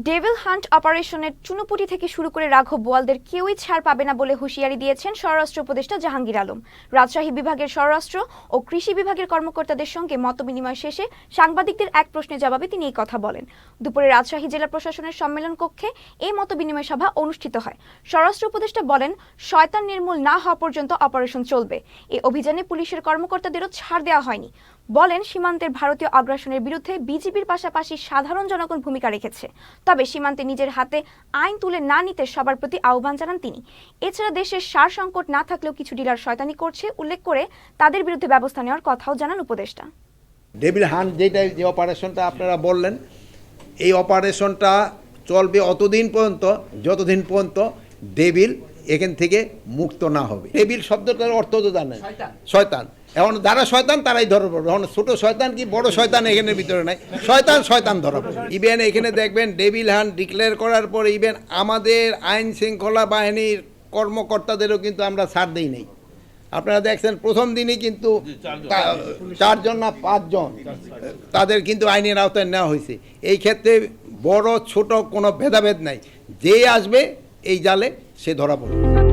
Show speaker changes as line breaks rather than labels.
Devil hunt অপারেশনের চুনোপুটি থেকে শুরু করে রাঘব বোয়ালদের কেউই ছাড় পাবে না বলে হুঁশিয়ারি দিয়েছেন স্বরাষ্ট্র উপদেষ্টা জাহাঙ্গীর আলম। রাজশাহী বিভাগের স্বরাষ্ট্র ও কৃষি বিভাগের কর্মকর্তাদের সঙ্গে মতবিনিময় শেষে সাংবাদিকদের এক প্রশ্নের জবাবে তিনি এই কথা বলেন। দুপুরে রাজশাহী জেলা প্রশাসনের সম্মেলন কক্ষে এই মতবিনিময় সভা অনুষ্ঠিত হয়। স্বরাষ্ট্র উপদেষ্টা বলেন, শয়তান নির্মূল না হওয়া পর্যন্ত অপারেশন চলবে। এই অভিযানে পুলিশের কর্মকর্তাদেরও ছাড় দেওয়া হয়নি। বলেন, সীমান্তের ভারতীয় আগ্রাসনের বিরুদ্ধে বিজিবির পাশাপাশি সাধারণ জনগণ ভূমিকা রেখেছে। তবে সীমান্তে নিজের হাতে আইন তুলে না নিতে সবার প্রতি আহ্বান জানান তিনি। এছাড়া দেশের সার সংকট না থাকলেও কিছু ডিলার শয়তানি করছে উল্লেখ করে তাদের বিরুদ্ধে ব্যবস্থা নেওয়ার কথাও জানান উপদেষ্টা।
ডেভিল হান্ট যে অপারেশনটা আপনারা বললেন, এই অপারেশনটা চলবে অতদিন পর্যন্ত যতদিন পর্যন্ত ডেভিল এখান থেকে মুক্ত না হবে। ডেভিল শব্দটার অর্থ তো জানেন, শয়তান। এখন যারা শয়তান তারাই ধরা পড়বে। এখন ছোট শয়তান কি বড় শয়তান এখানের ভিতরে নাই, শয়তান ধরা পড়বে। ইভেন এখানে দেখবেন ডেভিল হান্ট ডিক্লেয়ার করার পরে ইভেন আমাদের আইন শৃঙ্খলা বাহিনীর কর্মকর্তাদেরও কিন্তু আমরা ছাড় দিই নেই। আপনারা দেখছেন প্রথম দিনই কিন্তু 4 জন না 5 জন তাদের কিন্তু আইনের আওতায় নেওয়া হয়েছে। এই ক্ষেত্রে বড় ছোট কোনো ভেদাভেদ নাই, যে আসবে এই জালে সে ধরা পড়বে।